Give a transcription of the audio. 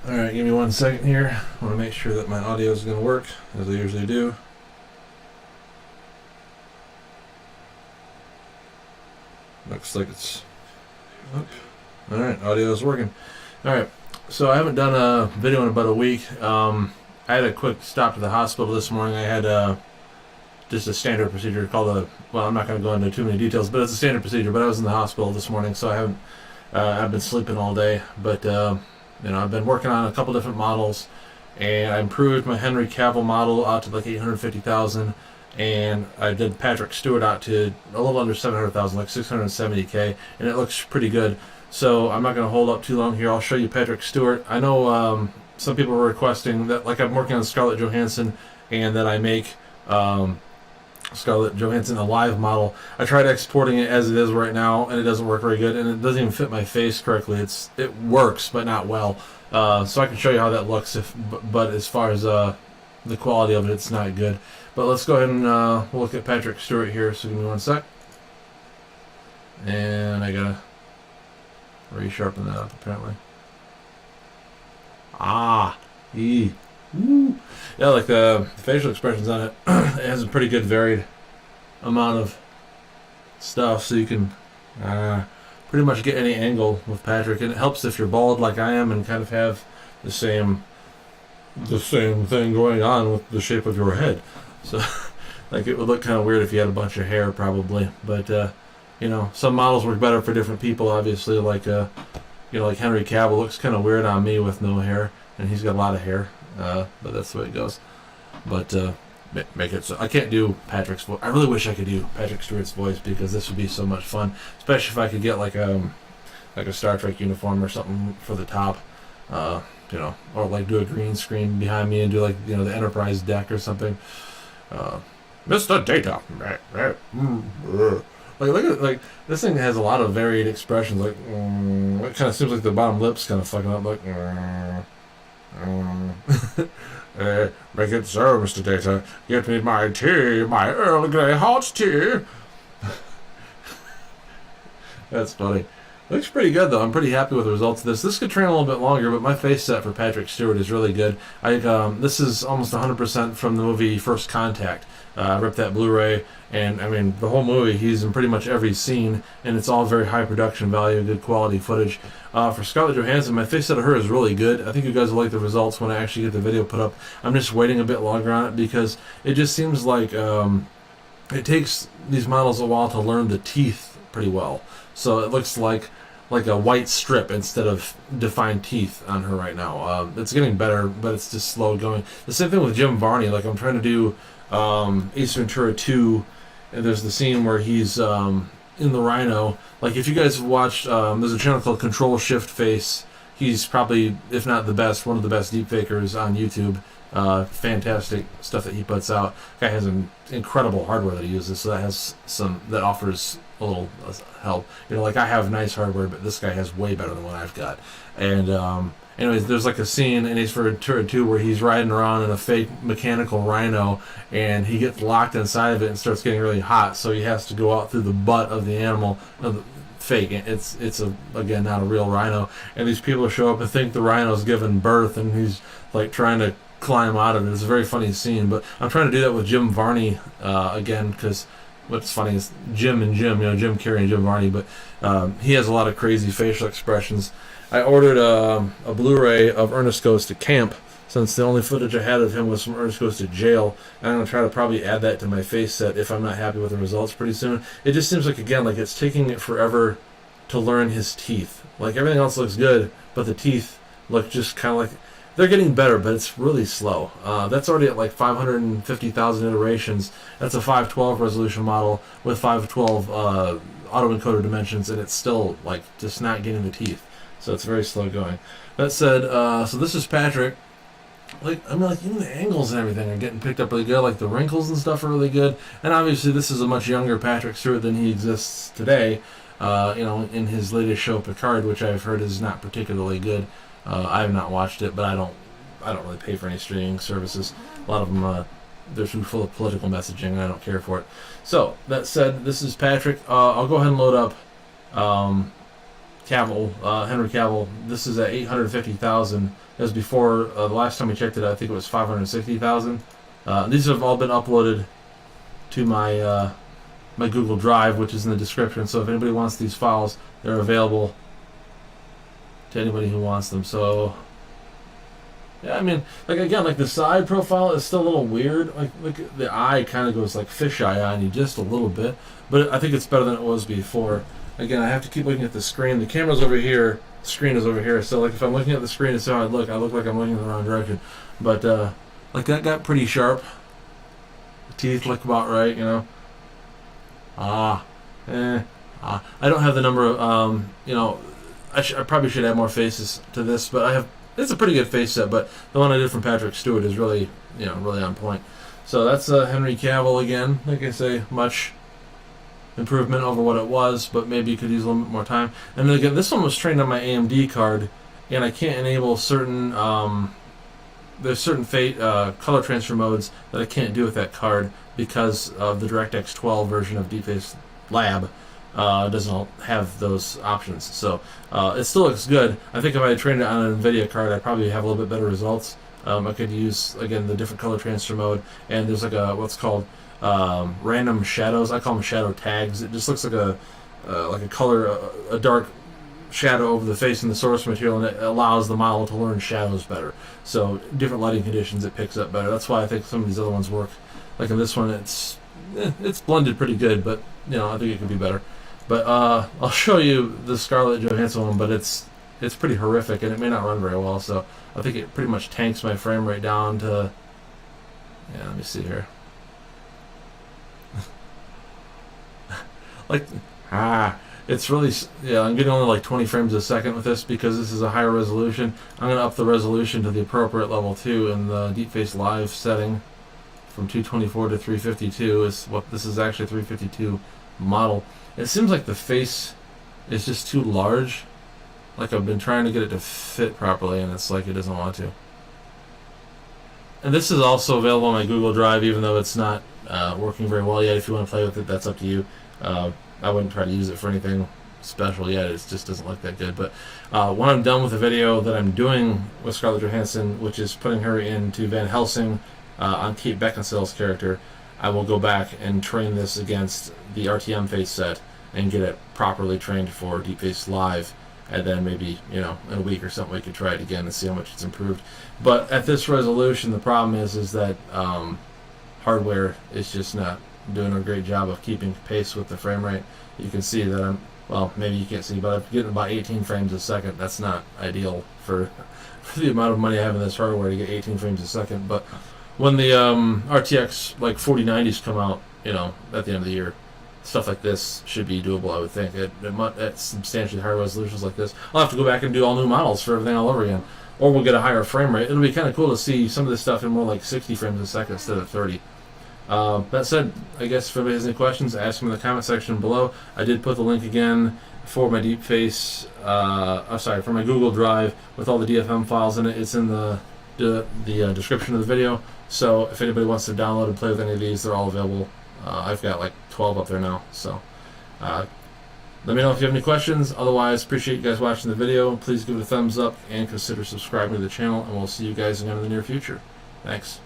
Alright, give me 1 second here. I want to make sure that my audio is going to work, as I usually do. Looks like it's up. Alright, audio is working. Alright, so I haven't done a video in about a week. I had a quick stop to the hospital this morning. I had just a standard procedure called a, well, I'm not going to go into too many details, but it's a standard procedure. But I was in the hospital this morning, so I haven't, I've been sleeping all day. But, I've been working on a couple different models, and I improved my Henry Cavill model out to like 850,000, and I did Patrick Stewart out to a little under 700,000, like 670K, and it looks pretty good. So I'm not going to hold up too long here. I'll show you Patrick Stewart. I know some people were requesting that, like I'm working on Scarlett Johansson, and that I make Scarlett Johansson a live model. I tried exporting it as it is right now, and it doesn't work very good, and it doesn't even fit my face correctly. It works, but not well. So I can show you how that looks, but as far as the quality of it, it's not good. But let's go ahead and we'll look at Patrick Stewart here. So give me 1 sec, and I gotta resharpen that up apparently. Yeah, like the facial expressions on it, it has a pretty good varied amount of stuff, so you can pretty much get any angle with Patrick, and it helps if you're bald like I am and kind of have the same thing going on with the shape of your head. So like it would look kind of weird if you had a bunch of hair probably, but some models work better for different people, obviously. Like like Henry Cavill looks kind of weird on me with no hair, and he's got a lot of hair. But that's the way it goes. But make it so I can't do Patrick's voice. I really wish I could do Patrick Stewart's voice, because this would be so much fun, especially if I could get like a Star Trek uniform or something for the top, or like do a green screen behind me and do like the Enterprise deck or something. Mr. Data. Like look at this thing has a lot of varied expressions. Like it kind of seems like the bottom lip's kind of fucking up. Like. Make it so, Mr. Data. Get me my tea, my Earl Grey hot tea. That's funny. Looks pretty good though. I'm pretty happy with the results of this. This could train a little bit longer, but my face set for Patrick Stewart is really good. This is almost 100% from the movie First Contact. I ripped that Blu-ray, and I mean the whole movie, he's in pretty much every scene, and it's all very high production value, good quality footage. For Scarlett Johansson, my face set of her is really good. I think you guys will like the results when I actually get the video put up. I'm just waiting a bit longer on it, because it just seems like it takes these models a while to learn the teeth pretty well. So it looks like a white strip instead of defined teeth on her right now. It's getting better, but it's just slow going. The same thing with Jim Varney. Like I'm trying to do Ace Ventura 2, and there's the scene where he's in the Rhino. Like if you guys have watched, there's a channel called Control Shift Face. He's probably, if not the best, one of the best deepfakers on YouTube. Fantastic stuff that he puts out. Guy has an incredible hardware that he uses, so that offers a little help. Like I have nice hardware, but this guy has way better than what I've got. And anyways, there's like a scene in Ace Ventura 2 where he's riding around in a fake mechanical rhino, and he gets locked inside of it and starts getting really hot, so he has to go out through the butt of the animal. Fake. It's again not a real rhino, and these people show up and think the rhino's giving birth, and he's like trying to climb out of it. It's a very funny scene, but I'm trying to do that with Jim Varney again, because what's funny is Jim Jim Carrey and Jim Varney, but he has a lot of crazy facial expressions. I ordered a Blu-ray of Ernest Goes to Camp, since the only footage I had of him was from Ernest Goes to Jail, and I'm going to try to probably add that to my face set if I'm not happy with the results pretty soon. It just seems like, again, like it's taking it forever to learn his teeth. Like everything else looks good, but the teeth look just kind of like, they're getting better, but it's really slow. That's already at like 550,000 iterations. That's a 512 resolution model with 512 auto-encoder dimensions, and it's still like just not getting the teeth. So it's very slow going. That said, so this is Patrick. Like even the angles and everything are getting picked up really good. Like the wrinkles and stuff are really good. And obviously this is a much younger Patrick Stewart than he exists today. In his latest show Picard, which I've heard is not particularly good. I have not watched it, but I don't really pay for any streaming services. A lot of them they're too full of political messaging, and I don't care for it. So that said, this is Patrick. I'll go ahead and load up Cavill, Henry Cavill. This is at 850,000. It was before the last time we checked it. I think it was 560,000. These have all been uploaded to my my Google Drive, which is in the description. So if anybody wants these files, they're available to anybody who wants them. So yeah, I mean, like again, like the side profile is still a little weird. Like the eye kind of goes like fisheye on you just a little bit, but I think it's better than it was before. Again, I have to keep looking at the screen. The camera's over here, the screen is over here. So like if I'm looking at the screen, it's how I look like I'm looking in the wrong direction. But like that got pretty sharp. The teeth look about right, you know. I don't have the number of you know. I probably should add more faces to this, but I have. It's a pretty good face set, but the one I did from Patrick Stewart is really, you know, really on point. So that's Henry Cavill again. Like I say, much improvement over what it was, but maybe you could use a little bit more time. And then again, this one was trained on my AMD card, and I can't enable certain. There's certain color transfer modes that I can't do with that card because of the DirectX 12 version of Deepface Lab. Doesn't have those options, so it still looks good. I think if I had trained it on an NVIDIA card, I'd probably have a little bit better results. I could use again the different color transfer mode, and there's like a what's called random shadows. I call them shadow tags. It just looks like a color, a dark shadow over the face in the source material, and it allows the model to learn shadows better. So different lighting conditions, it picks up better. That's why I think some of these other ones work. Like in this one, it's blended pretty good, but you know I think it could be better. But I'll show you the Scarlett Johansson one, but it's pretty horrific, and it may not run very well, so I think it pretty much tanks my frame rate down to... Yeah, let me see here. It's really... Yeah, I'm getting only like 20 frames a second with this because this is a higher resolution. I'm going to up the resolution to the appropriate level, too, in the Deepface Live setting from 224 to 352. Is what this is actually 352 model. It seems like the face is just too large. Like I've been trying to get it to fit properly, and it's like it doesn't want to. And this is also available on my Google Drive, even though it's not working very well yet. If you want to play with it, that's up to you. I wouldn't try to use it for anything special yet. It just doesn't look that good. But when I'm done with the video that I'm doing with Scarlett Johansson, which is putting her into Van Helsing on Kate Beckinsale's character, I will go back and train this against the RTM face set and get it properly trained for Deepface Live, and then maybe, you know, in a week or something we could try it again and see how much it's improved. But at this resolution, the problem is that hardware is just not doing a great job of keeping pace with the frame rate. You can see that I'm, well, maybe you can't see, but I'm getting about 18 frames a second. That's not ideal for the amount of money I have in this hardware to get 18 frames a second, but when the RTX like 4090s come out, you know, at the end of the year, stuff like this should be doable, I would think. At substantially higher resolutions like this, I'll have to go back and do all new models for everything all over again, or we'll get a higher frame rate. It'll be kind of cool to see some of this stuff in more like 60 frames a second instead of 30. That said, I guess if anybody has any questions, ask them in the comment section below. I did put the link again for my Deepface, for my Google Drive with all the DFM files in it. It's in the description of the video. So if anybody wants to download and play with any of these, they're all available. I've got like 12 up there now. So let me know if you have any questions. Otherwise, appreciate you guys watching the video. Please give it a thumbs up and consider subscribing to the channel, and we'll see you guys again in the near future. Thanks.